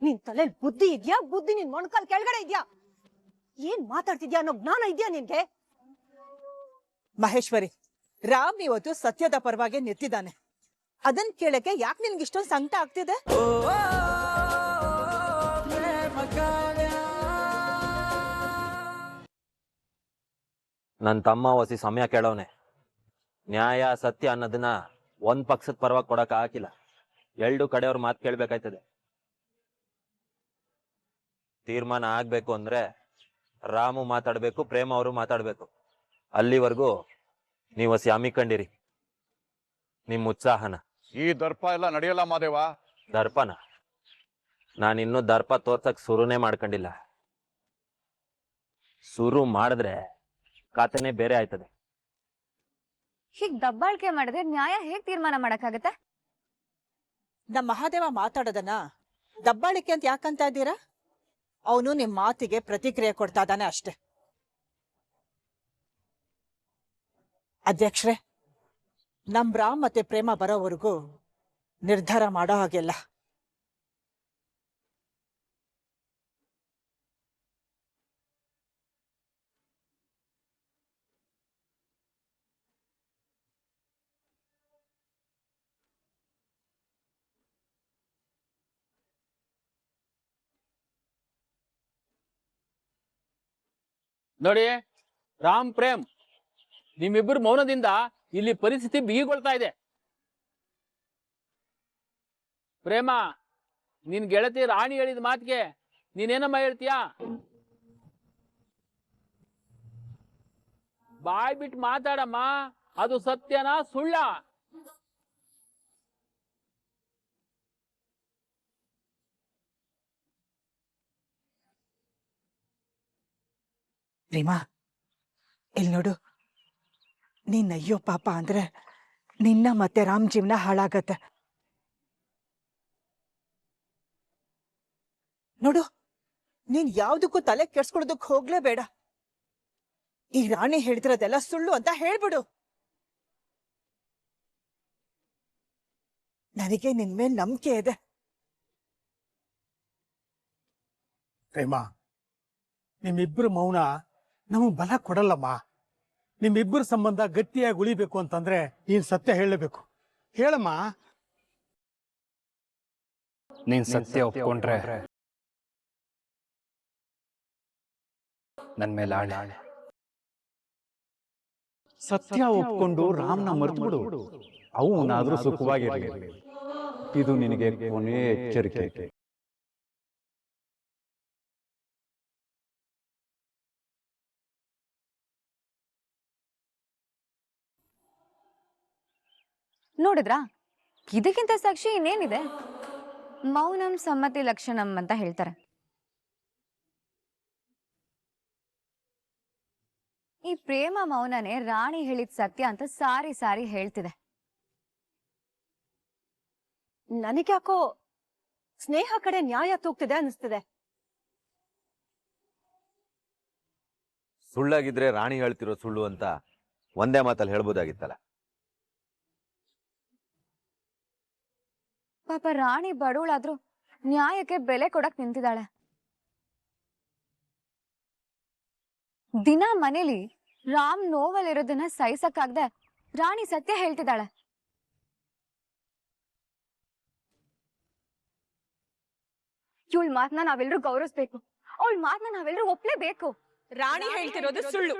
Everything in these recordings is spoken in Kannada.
ನಿನ್ ತಲೆ ಬುದ್ಧಿ ಇದ್ಯಾ? ಬುದ್ಧಿ ನಿನ್ ಮೊಣಕಾಲ್ ಕೆಳಗಡೆ ಇದ್ಯಾ? ಏನ್ ಮಾತಾಡ್ತಿದ್ಯಾ ಅನ್ನೋ ಜ್ಞಾನ ಇದ್ಯಾ ನಿನ್ಗೆ? ಮಹೇಶ್ವರಿ, ರಾಮ್ ಇವತ್ತು ಸತ್ಯದ ಪರವಾಗಿ ನಿಂತಿದ್ದಾನೆ. ಅದನ್ ಕೇಳಕ್ಕೆ ಯಾಕೆ ನಿನ್ಗೆ ಇಷ್ಟೊಂದು ಸಂಕಟ ಆಗ್ತಿದೆ? ನನ್ನ ತಮ್ಮ ಹೊಸಿ ಸಮಯ ಕೇಳೋನೆ. ನ್ಯಾಯ ಸತ್ಯ ಅನ್ನೋದನ್ನ ಒಂದ್ ಪಕ್ಷದ ಪರವಾಗಿ ಕೊಡಕ್ ಹಾಕಿಲ್ಲ. ಎರಡು ಕಡೆಯವ್ರ ಮಾತು ಕೇಳ್ಬೇಕಾಯ್ತದೆ. ತೀರ್ಮಾನ ಆಗ್ಬೇಕು ಅಂದ್ರೆ ರಾಮು ಮಾತಾಡ್ಬೇಕು, ಪ್ರೇಮ ಅವರು ಮಾತಾಡ್ಬೇಕು. ಅಲ್ಲಿವರೆಗೂ ನೀವು ಹೊಸಿ ಹಮ್ಮಿಕೊಂಡಿರಿ ನಿಮ್ ಉತ್ಸಾಹನ. ಈ ದರ್ಪ ಎಲ್ಲ ನಡೆಯಲ್ಲ ಮಾದೇವ. ದರ್ಪನ? ನಾನಿನ್ನೂ ದರ್ಪ ತೋರ್ಸಕ್ ಶುರುನೇ ಮಾಡ್ಕೊಂಡಿಲ್ಲ. ಶುರು ಮಾಡಿದ್ರೆ ಕಥೆನೇ ಬೇರೆ ಆಯ್ತದೆ. ಹೀಗ್ ದಬ್ಬಾಳಿಕೆ ಮಾಡಿದ್ರೆ ನ್ಯಾಯ ಹೇಗ್ ತೀರ್ಮಾನ ಮಾಡಕ್ಕಾಗತ್ತೆ? ನಮ್ಮ ಮಹಾದೇವ ಮಾತಾಡೋದನ್ನ ದಬ್ಬಾಳಿಕೆ ಅಂತ ಯಾಕಂತ ಇದ್ದೀರಾ? ಅವನು ನಿಮ್ ಮಾತಿಗೆ ಪ್ರತಿಕ್ರಿಯೆ ಕೊಡ್ತಾ ಇದ್ದಾನೆ ಅಷ್ಟೆ. ಅಧ್ಯಕ್ಷರೇ, ನಮ್ ರಾಮ್ ಮತ್ತೆ ಪ್ರೇಮ ಬರೋವರೆಗೂ ನಿರ್ಧಾರ ಮಾಡೋ ಹಾಗೆಲ್ಲ. ನೋಡಿ ರಾಮ್ ಪ್ರೇಮ್, ನಿಮ್ಮಿಬ್ಬರು ಮೌನದಿಂದ ಇಲ್ಲಿ ಪರಿಸ್ಥಿತಿ ಬಿಗಿಗೊಳ್ತಾ ಇದೆ. ಪ್ರೇಮ, ನಿನ್ ಗೆಳತಿ ರಾಣಿ ಹೇಳಿದ ಮಾತಿಗೆ ನೀನೇನಮ್ಮ ಹೇಳ್ತೀಯಾ? ಬಾಯ್ ಬಿಟ್ಟು ಮಾತಾಡಮ್ಮ. ಅದು ಸತ್ಯನಾ ಸುಳ್ಳ? ರೀಮಾ, ಇಲ್ಲಿ ನೋಡು, ನೀನ್ ಅಯ್ಯೋ ಪಾಪ ಅಂದ್ರೆ ನಿನ್ನ ಮತ್ತೆ ರಾಮ್ ಜೀವನ ಹಾಳಾಗತ್ತೆ. ನೋಡು, ನೀನ್ ಯಾವ್ದಕ್ಕೂ ತಲೆ ಕೆಡ್ಸ್ಕೊಳೋದಕ್ ಹೋಗ್ಲೇಬೇಡ. ಈ ರಾಣಿ ಹೇಳ್ತಿರೋದೆಲ್ಲ ಸುಳ್ಳು ಅಂತ ಹೇಳ್ಬಿಡು. ನನಗೆ ನಿನ್ ಮೇಲೆ ನಂಬಿಕೆ ಇದೆ. ಪ್ರೇಮ, ನಿಮ್ಮಿಬ್ಬರು ಮೌನ ನಮಗ್ ಬಲ ಕೊಡಲ್ಲಮ್ಮ. ನಿಮ್ಮಿಬ್ಬರ ಸಂಬಂಧ ಗಟ್ಟಿಯಾಗಿ ಉಳಿಬೇಕು ಅಂತಂದ್ರೆ ನೀನ್ ಸತ್ಯ ಹೇಳಬೇಕು. ಹೇಳಮ್ಮ. ನೀನ್ ಸತ್ಯ ಒಪ್ಕೊಂಡ್ರೆ ನನ್ ಮೇಲೆ ಆಳೆ. ಸತ್ಯ ಒಪ್ಕೊಂಡು ರಾಮ್ನ ಮರ್ತ್ಬಿಡು. ಅವನಾದ್ರೂ ಸುಖವಾಗಿರ್ಲಿ. ಇದು ನಿನಗೆ ಕೊನೆ ಎಚ್ಚರಿಕೆ. ನೋಡಿದ್ರಾ, ಇದಕ್ಕಿಂತ ಸಾಕ್ಷಿ ಇನ್ನೇನಿದೆ? ಮೌನಂ ಸಮ್ಮತಿ ಲಕ್ಷಣಂ ಅಂತ ಹೇಳ್ತಾರೆ. ಈ ಪ್ರೇಮ ಮೌನನೇ ರಾಣಿ ಹೇಳಿದ ಸತ್ಯ ಅಂತ ಸಾರಿ ಸಾರಿ ಹೇಳ್ತಿದೆ. ನನಗ್ಯಾಕೋ ಸ್ನೇಹ ಕಡೆ ನ್ಯಾಯ ತೂಗ್ತಿದೆ ಅನಿಸ್ತಿದೆ. ಸುಳ್ಳಾಗಿದ್ರೆ ರಾಣಿ ಹೇಳ್ತಿರೋ ಸುಳ್ಳು ಅಂತ ಒಂದೇ ಮಾತಲ್ಲಿ ಹೇಳ್ಬೋದಾಗಿತ್ತಲ್ಲ. ಪಾಪ ರಾಣಿ ಬಡವಳಾದ್ರೂ ನ್ಯಾಯಕ್ಕೆ ಬೆಲೆ ಕೊಡಕ್ ನಿಂತಿದ್ದಾಳೆ. ದಿನ ಮನೇಲಿ ರಾಮ್ ನೋವಲ್ಲಿರೋದನ್ನ ಸಹಿಸಕ್ಕಾಗ್ದೆ ರಾಣಿ ಸತ್ಯ ಹೇಳ್ತಿದ್ದಾಳೆ. ಇವಳ ಮಾತನ್ನ ನಾವೆಲ್ಲರೂ ಗೌರವಿಸ್ಬೇಕು. ಅವಳ ಮಾತನ್ನ ನಾವೆಲ್ಲರೂ ಒಪ್ಲೇಬೇಕು. ರಾಣಿ ಹೇಳ್ತಿರೋದು ಸುಳ್ಳು.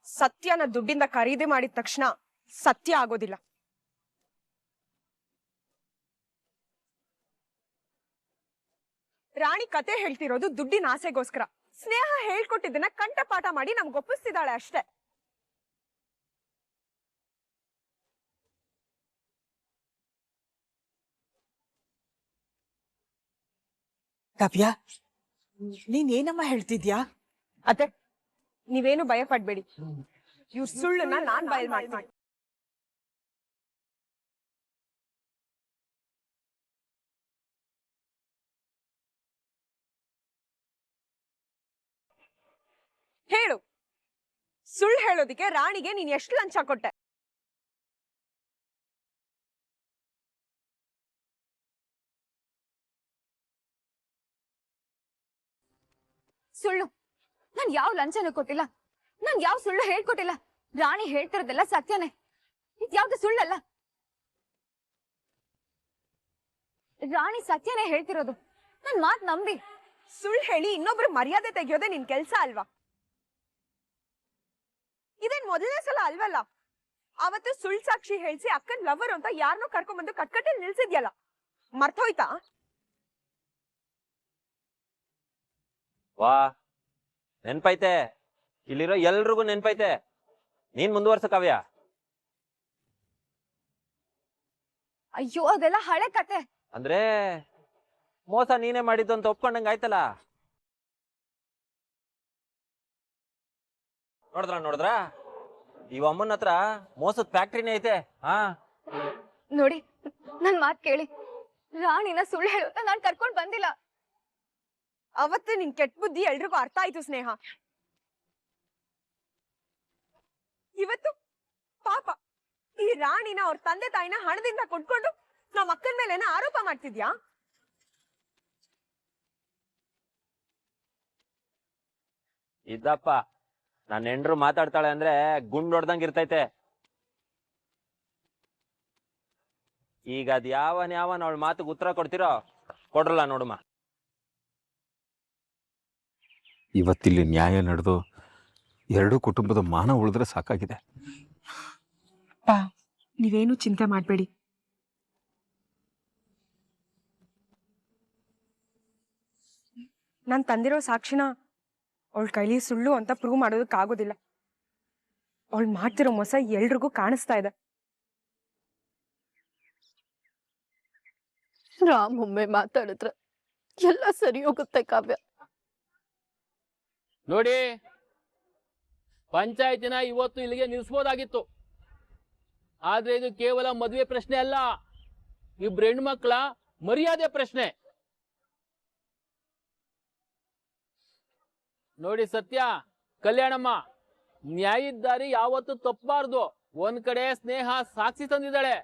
ಸತ್ಯನ ದುಡ್ಡಿಂದ ಖರೀದಿ ಮಾಡಿದ ತಕ್ಷಣ ಸತ್ಯ ಆಗೋದಿಲ್ಲ. ರಾಣಿ ಕತೆ ಹೇಳ್ತಿರೋದು ದುಡ್ಡಿನ ಆಸೆಗೋಸ್ಕರ. ಸ್ನೇಹ ಹೇಳ್ಕೊಟ್ಟಿದ್ದನ್ನ ಕಂಠಪಾಠ ಮಾಡಿ ನಮ್ಗೆ ಒಪ್ಪಿಸ್ತಿದ್ದಾಳೆ ಅಷ್ಟೇ. ಕಾವ್ಯ, ನೀನೇನಮ್ಮ ಹೇಳ್ತಿದ್ಯಾ? ಅತ್ತೆ, ನೀವೇನು ಭಯ ಪಡ್ಬೇಡಿ. ಇವ್ರ ಸುಳ್ಳನ್ನ ನಾನ್ ಬಯಲ್ ಮಾಡ್ತೀನಿ. ಹೇಳು, ಸುಳ್ಳು ಹೇಳೋದಿಕ್ಕೆ ರಾಣಿಗೆ ನೀನ್ ಎಷ್ಟು ಲಂಚ ಕೊಟ್ಟೆ? ಸುಳ್ಳು. ನಾನ್ ಯಾವ ಲಂಚನೂ ಕೊಟ್ಟಿಲ್ಲ, ನಾನ್ ಯಾವ ಸುಳ್ಳು ಹೇಳ್ಕೊಟ್ಟಿಲ್ಲ. ರಾಣಿ ಹೇಳ್ತಿರೋದೆಲ್ಲ ಸತ್ಯನೇ, ಇದ್ಯಾವ್ದು ಸುಳ್ಳಲ್ಲ. ರಾಣಿ ಸತ್ಯನೇ ಹೇಳ್ತಿರೋದು, ನನ್ ಮಾತ್ ನಂಬಿ. ಸುಳ್ಳು ಹೇಳಿ ಇನ್ನೊಬ್ರು ಮರ್ಯಾದೆ ತೆಗಿಯೋದೇ ನಿನ್ ಕೆಲ್ಸ ಅಲ್ವಾ? ಇದೇನ್ ಮೊದಲನೇ ಸಲ ಅಲ್ವಲ್ಲ. ಅವತ್ತು ಸುಳ್ಳು ಸಾಕ್ಷಿ ಹೇಳ್ಸಿ ಅಕ್ಕನ್ ಲವರ್ ಅಂತ ಯಾರನ್ನೋ ಕರ್ಕೊಂಡ್ಬಂದು ಕಟ್ಕಟ್ಟೆಲ್ ನಿಲ್ಸಿದ್ಯಲ್ಲ, ಮರ್ತೋಯ್ತಾ? ವಾ, ನೆನ್ಪೈತೆ, ಇಲ್ಲಿರೋ ಎಲ್ರಿಗೂ ನೆನ್ಪೈತೆ. ನೀನ್ ಮುಂದುವರ್ಸ ಕಾವ್ಯ. ಅಯ್ಯೋ, ಅದೆಲ್ಲ ಹಳೆ ಕತೆ. ಅಂದ್ರೆ ಮೋಸ ನೀನೇ ಮಾಡಿದ್ದು ಅಂತ ಒಪ್ಕೊಂಡಂಗ ಆಯ್ತಲ್ಲ. ನೋಡಿದ್ರ ಈ ಅಮ್ಮನ ಹತ್ರ ಮೋಸದ ಫ್ಯಾಕ್ಟ್ರಿನೇ ಐತೆ. ಹಾ ನೋಡಿ, ನನ್ ಮಾತ್ ಕೇಳಿ. ರಾಣಿನ ಸುಳ್ಳು ಹೇಳುತ್ತಾ ನಾನ್ ಕರ್ಕೊಂಡ್ ಬಂದಿಲ್ಲ. ಅವತ್ತು ನಿನ್ ಕೆಟ್ಟ ಬುದ್ಧಿ ಎಲ್ರಿಗೂ ಅರ್ಥ ಆಯ್ತು ಸ್ನೇಹ. ಇವತ್ತು ಪಾಪ ಈ ರಾಣಿನ ಅವ್ರ ತಂದೆ ತಾಯಿನ ಹಣದಿಂದ ಕೊಟ್ಕೊಂಡು ನಮ್ಮ ಅಕ್ಕನ ಮೇಲೆ ಆರೋಪ ಮಾಡ್ತಿದ್ಯಾ? ಇದ್ದಪ್ಪ, ನನ್ನ ಹೆಂಡ್ರು ಮಾತಾಡ್ತಾಳೆ ಅಂದ್ರೆ ಗುಂಡ್ ಹೊಡ್ದಂಗ್ ಇರ್ತೈತೆ. ಈಗ ಅದ್ ಯಾವನ್ ಅವಳ ಮಾತಿಗೆ ಉತ್ತರ ಕೊಡ್ತಿರೋ ಕೊಡ್ರಲ್ಲ ನೋಡುಮ. ಇವತ್ತಿಲ್ಲಿ ನ್ಯಾಯ ನಡೆದು ಎರಡೂ ಕುಟುಂಬದ ಮಾನ ಉಳಿದ್ರೆ ಸಾಕಾಗಿದೆ. ನೀವೇನು ಚಿಂತೆ ಮಾಡ್ಬೇಡಿ. ನಾನ್ ತಂದಿರೋ ಸಾಕ್ಷಿನ ಅವಳ ಕೈಲಿ ಸುಳ್ಳು ಅಂತ ಪ್ರೂವ್ ಮಾಡೋದಕ್ಕಾಗೋದಿಲ್ಲ. ಅವಳು ಮಾಡ್ತಿರೋ ಮೋಸ ಎಲ್ರಿಗೂ ಕಾಣಿಸ್ತಾ ಇದೆ. ರಾಮ್ ಒಮ್ಮೆ ಮಾತಾಡಿದ್ರೆ ಎಲ್ಲ ಸರಿ ಹೋಗುತ್ತೆ ಕಾವ್ಯ. ನೋಡಿ, ಪಂಚಾಯತಿನ ಇವತ್ತು ಇಲ್ಲಿಗೆ ನಿಲ್ಸ್ಬೋದಾಗಿತ್ತು. ಆದ್ರೆ ಇದು ಕೇವಲ ಮದುವೆ ಪ್ರಶ್ನೆ ಅಲ್ಲ, ಇಬ್ರು ಹೆಣ್ಮಕ್ಳ ಮರ್ಯಾದೆ ಪ್ರಶ್ನೆ. ನೋಡಿ ಸತ್ಯ, ಕಲ್ಯಾಣಮ್ಮ, ನ್ಯಾಯದ ದಾರಿ ಯಾವತ್ತು ತಪ್ಪಬಾರ್ದು. ಒಂದ್ ಕಡೆ ಸ್ನೇಹ ಸಾಕ್ಷಿ ತಂದಿದ್ದಾಳೆ,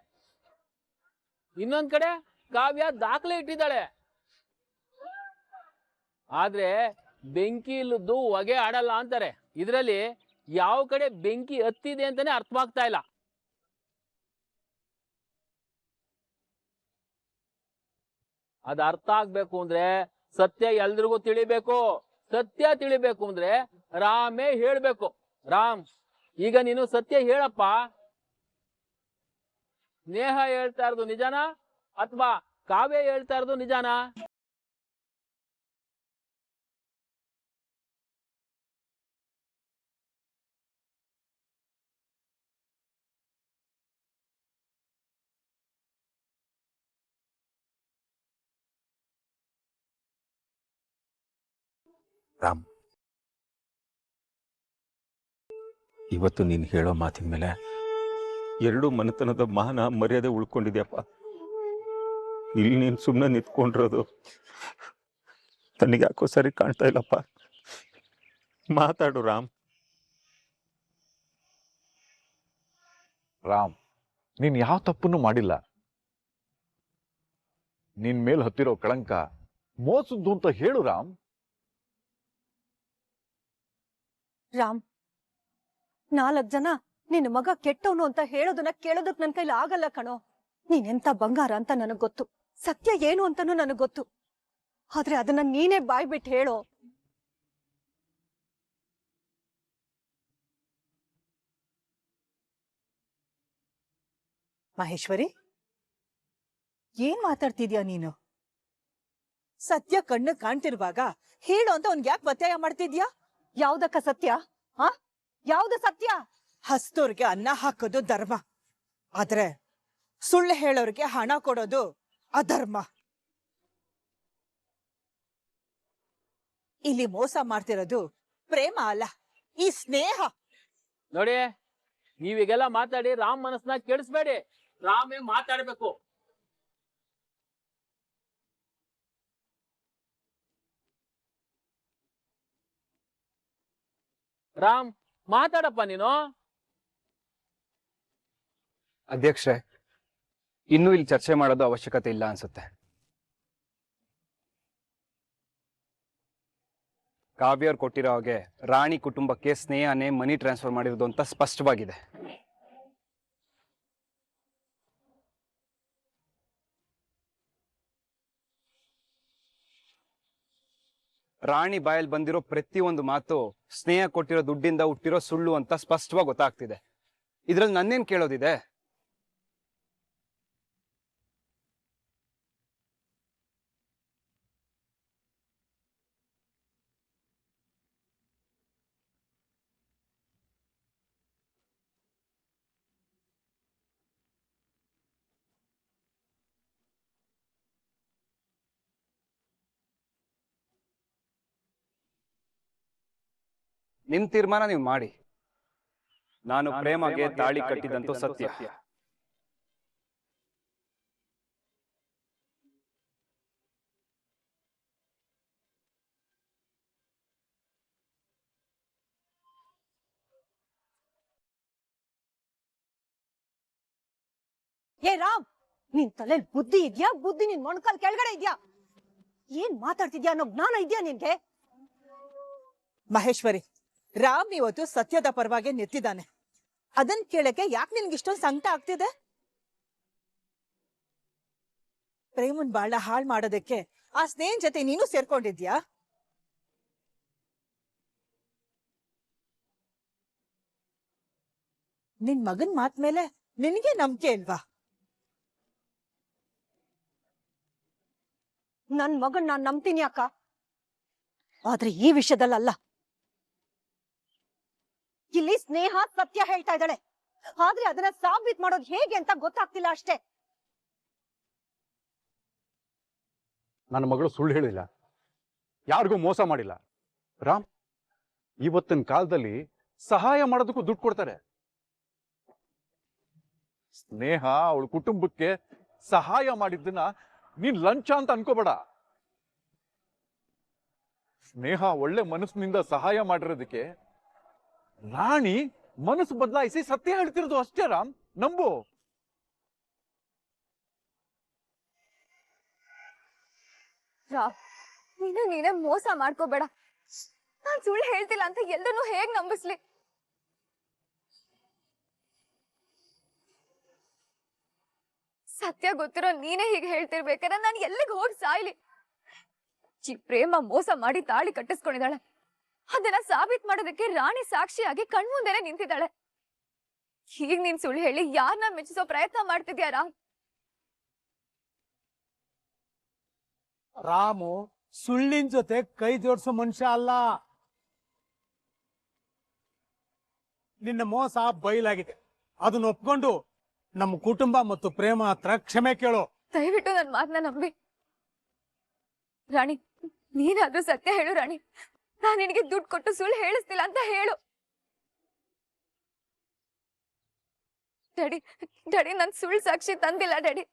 ಇನ್ನೊಂದ್ ಕಡೆ ಕಾವ್ಯ ದಾಖಲೆ ಇಟ್ಟಿದ್ದಾಳೆ. ಆದ್ರೆ ಬೆಂಕಿ ಇಲ್ಲದ್ದು ಹೊಗೆ ಆಡಲ್ಲ ಅಂತಾರೆ. ಇದರಲ್ಲಿ ಯಾವ ಕಡೆ ಬೆಂಕಿ ಹತ್ತಿದೆ ಅಂತಾನೆ ಅರ್ಥವಾಗ್ತಾ ಇಲ್ಲ. ಅದ್ ಅರ್ಥ ಆಗ್ಬೇಕು ಅಂದ್ರೆ ಸತ್ಯ ಎಲ್ರಿಗೂ ತಿಳಿಬೇಕು. ಸತ್ಯ ತಿಳಿಬೇಕು ಅಂದ್ರೆ ರಾಮೇ ಹೇಳ್ಬೇಕು. ರಾಮ್, ಈಗ ನೀನು ಸತ್ಯ ಹೇಳಪ್ಪ. ಸ್ನೇಹ ಹೇಳ್ತಾ ಇರೋದು ನಿಜಾನಾ ಅಥವಾ ಕಾವ್ಯ ಹೇಳ್ತಾ ಇರೋದು ನಿಜಾನಾ? ರಾಮ್, ಇವತ್ತು ನೀನು ಹೇಳೋ ಮಾತಿನ ಮೇಲೆ ಎರಡು ಮನೆತನದ ಮಾನ ಮರ್ಯಾದೆ ಉಳ್ಕೊಂಡಿದ್ಯಪ್ಪ. ಇಲ್ಲಿ ನೀನು ಸುಮ್ಮನೆ ನಿಂತ್ಕೊಂಡಿರೋದು ನನಗೆ ಯಾಕೋ ಸರಿ ಕಾಣ್ತಾ ಇಲ್ಲಪ್ಪ. ಮಾತಾಡು ರಾಮ್. ರಾಮ್, ನೀನ್ ಯಾವ ತಪ್ಪನ್ನು ಮಾಡಿಲ್ಲ. ನಿನ್ ಮೇಲ್ ಹತ್ತಿರೋ ಕಳಂಕ ಮೋಸದ್ದು ಅಂತ ಹೇಳು ರಾಮ್. ರಾಮ್, 4 ಜನ ನಿನ್ನ ಮಗ ಕೆಟ್ಟವನು ಅಂತ ಹೇಳೋದನ್ನ ಕೇಳೋದಕ್ ನನ್ ಕೈಲಿ ಆಗಲ್ಲ ಕಣೋ. ನೀನೆಂತ ಬಂಗಾರ ಅಂತ ನನಗ್ ಗೊತ್ತು, ಸತ್ಯ ಏನು ಅಂತಾನು ನನಗ್ ಗೊತ್ತು. ಆದ್ರೆ ಅದನ್ನ ನೀನೇ ಬಾಯ್ ಬಿಟ್ಟು ಹೇಳೋ. ಮಹೇಶ್ವರಿ, ಏನ್ ಮಾತಾಡ್ತಿದ್ಯಾ ನೀನು? ಸತ್ಯ ಕಣ್ಣು ಕಾಣ್ತಿರುವಾಗ ಹೇಳು ಅಂತ ಅವ್ನ್ಗೆ ಯಾಕೆ ಒತ್ತಾಯ ಮಾಡ್ತಿದ್ಯಾ? ಯಾವ್ದಕ್ಕ ಸತ್ಯ? ಆ ಯಾವ್ದು ಸತ್ಯ? ಹಸ್ತೋರ್ಗೆ ಅನ್ನ ಹಾಕೋದು ಧರ್ಮ, ಆದ್ರೆ ಸುಳ್ಳು ಹೇಳೋರ್ಗೆ ಹಣ ಕೊಡೋದು ಅಧರ್ಮ. ಇಲ್ಲಿ ಮೋಸ ಮಾಡ್ತಿರೋದು ಪ್ರೇಮ ಅಲ್ಲ, ಈ ಸ್ನೇಹ. ನೋಡಿ, ನೀವೀಗೆಲ್ಲ ಮಾತಾಡಿ ರಾಮ್ ಮನಸ್ಸನ್ನ ಕೆಡಿಸ್ಬೇಡಿ. ರಾಮೇ ಮಾತಾಡ್ಬೇಕು. ರಾಮ್, ಮಾತಾಡಪ್ಪ ನೀನು. ಅಧ್ಯಕ್ಷರೇ, ಇನ್ನೂ ಇಲ್ಲಿ ಚರ್ಚೆ ಮಾಡೋದು ಅವಶ್ಯಕತೆ ಇಲ್ಲ ಅನ್ಸುತ್ತೆ. ಕಾವ್ಯವ್ರು ಕೊಟ್ಟಿರೋ ಹಾಗೆ ರಾಣಿ ಕುಟುಂಬಕ್ಕೆ ಸ್ನೇಹನೇ ಮನಿ ಟ್ರಾನ್ಸ್ಫರ್ ಮಾಡಿರೋದು ಅಂತ ಸ್ಪಷ್ಟವಾಗಿದೆ. ರಾಣಿ ಬಾಯಲ್ಲಿ ಬಂದಿರೋ ಪ್ರತಿಯೊಂದು ಮಾತು ಸ್ನೇಹ ಕೊಟ್ಟಿರೋ ದುಡ್ಡಿಂದ ಹುಟ್ಟಿರೋ ಸುಳ್ಳು ಅಂತ ಸ್ಪಷ್ಟವಾಗಿ ಗೊತ್ತಾಗ್ತಿದೆ. ಇದ್ರಲ್ಲಿ ನನ್ನೇನ್ ಕೇಳೋದಿದೆ? ನಿಮ್ ತೀರ್ಮಾನ ನೀವು ಮಾಡಿ. ನಾನು ಪ್ರೇಮಗೆ ತಾಳಿ ಕಟ್ಟಿದಂತೂ ಸತ್ಯ. ಏ ರಾಮ್, ನಿನ್ ತಲೆಲ್ ಬುದ್ಧಿ ಇದ್ಯಾ? ಬುದ್ಧಿ ನಿನ್ ಮೊಣಕಾಲ್ ಕೆಳಗಡೆ ಇದ್ಯಾ? ಏನ್ ಮಾತಾಡ್ತಿದ್ಯಾ ಅನ್ನೋ ಜ್ಞಾನ ಇದ್ಯಾ ನಿನ್ಗೆ? ಮಹೇಶ್ವರಿ, ರಾಮ್ ಇವತ್ತು ಸತ್ಯದ ಪರವಾಗಿ ನಿಂತಿದ್ದಾನೆ. ಅದನ್ ಕೇಳಕ್ಕೆ ಯಾಕೆ ನಿನ್ಗೆ ಇಷ್ಟೊಂದು ಸಂಕಟ ಆಗ್ತಿದೆ? ಪ್ರೇಮನ್ ಬಾಳ ಹಾಳ್ ಮಾಡೋದಕ್ಕೆ ಆ ಸ್ನೇಹನ್ ಜೊತೆ ನೀನು ಸೇರ್ಕೊಂಡಿದ್ಯಾ? ನಿನ್ ಮಗನ್ ಮಾತ್ ಮೇಲೆ ನಿನಗೆ ನಂಬಿಕೆ ಇಲ್ವಾ? ನನ್ ಮಗನ್ ನಾನ್ ನಂಬ್ತೀನಿ ಅಕ್ಕ, ಆದ್ರೆ ಈ ವಿಷಯದಲ್ಲ. ಇಲ್ಲಿ ಸ್ನೇಹ ಸತ್ಯ ಹೇಳ್ತಾ ಇದ್ದಾಳೆ, ಆದ್ರೆ ಅದನ್ನ ಸಾಬೀತ್ ಮಾಡೋದು ಹೇಗೆ ಅಂತ ಗೊತ್ತಾಗ್ತಿಲ್ಲ ಅಷ್ಟೇ. ನನ್ನ ಮಗಳು ಸುಳ್ಳು ಹೇಳಿಲ್ಲ, ಯಾರಿಗೂ ಮೋಸ ಮಾಡಿಲ್ಲ. ರಾಮ್, ಇವತ್ತಿನ ಕಾಲದಲ್ಲಿ ಸಹಾಯ ಮಾಡೋದಕ್ಕೂ ದುಡ್ಡು ಕೊಡ್ತಾರೆ. ಸ್ನೇಹ ಅವಳ ಕುಟುಂಬಕ್ಕೆ ಸಹಾಯ ಮಾಡಿದ್ದನ್ನ ನೀನ್ ಲಂಚ ಅಂತ ಅನ್ಕೋಬೇಡ. ಸ್ನೇಹ ಒಳ್ಳೆ ಮನಸ್ಸಿನಿಂದ ಸಹಾಯ ಮಾಡಿರೋದಕ್ಕೆ ರಾಣಿ ಮನಸ್ಸು ಬದಲಾಯಿಸಿ ಸತ್ಯ ಹೇಳ್ತಿರೋದು ಅಷ್ಟೇ. ರಾಮ್, ನಂಬು. ನೀನೇ ಮೋಸ ಮಾಡ್ಕೋಬೇಡ. ನಾನ್ ಸುಳ್ಳು ಹೇಳ್ತಿಲ್ಲ ಅಂತ ಎಲ್ರನ್ನೂ ಹೇಗ್ ನಂಬಿಸ್ಲಿ? ಸತ್ಯ ಗೊತ್ತಿರೋ ನೀನೇ ಹೀಗೆ ಹೇಳ್ತಿರ್ಬೇಕಾದ್ರೆ ನಾನು ಎಲ್ಲಿಗೆ ಹೋಗಿ ಸಾಯ್ಲಿ? ಪ್ರೇಮ ಮೋಸ ಮಾಡಿ ತಾಳಿ ಕಟ್ಟಿಸ್ಕೊಂಡಿದ್ದಾಳೆ. ಅದನ್ನ ಸಾಬೀತ್ ಮಾಡೋದಕ್ಕೆ ರಾಣಿ ಸಾಕ್ಷಿಯಾಗಿ ಕಣ್ಮುಂದೆನೆ ನಿಂತಿದ್ದಾಳೆ. ಹೀಗ್ ನೀನ್ ಸುಳ್ಳು ಹೇಳಿ ಯಾರನ್ನ ಮೆಚ್ಚಿಸೋ ಪ್ರಯತ್ನ ಮಾಡ್ತಿದ್ಯಾ ರಾಮ್? ರಾಮು ಸುಳ್ಳಿನ ಜೊತೆ ಕೈ ಜೋಡಿಸೋ ಮನುಷ್ಯ ಅಲ್ಲ. ನಿನ್ನ ಮೋಸ ಬಯಲಾಗಿದೆ, ಅದನ್ನ ಒಪ್ಕೊಂಡು ನಮ್ಮ ಕುಟುಂಬ ಮತ್ತು ಪ್ರೇಮ ಹತ್ರ ಕ್ಷಮೆ ಕೇಳು. ದಯವಿಟ್ಟು ನನ್ ಮಾತನ್ನ ನಂಬಿ ರಾಣಿ. ನೀನಾದ್ರೂ ಸತ್ಯ ಹೇಳು ರಾಣಿ. ನಾನ್ ನಿನಗೆ ದುಡ್ಡು ಕೊಟ್ಟು ಸುಳ್ಳು ಹೇಳಿಸ್ತಿಲ್ಲ ಅಂತ ಹೇಳು. ಡ್ಯಾಡಿ ನನ್ ಸುಳ್ಳು ಸಾಕ್ಷಿ ತಂದಿಲ್ಲ ಡ್ಯಾಡಿ.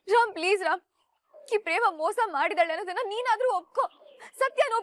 ರಾಮ್ ಪ್ಲೀಸ್ ರಾಮ್, ಈ ಪ್ರೇಮ ಮೋಸ ಮಾಡಿದಾಳೆ ಅನ್ನೋದನ್ನ ನೀನಾದ್ರೂ ಒಪ್ಕೋ. ಸತ್ಯನ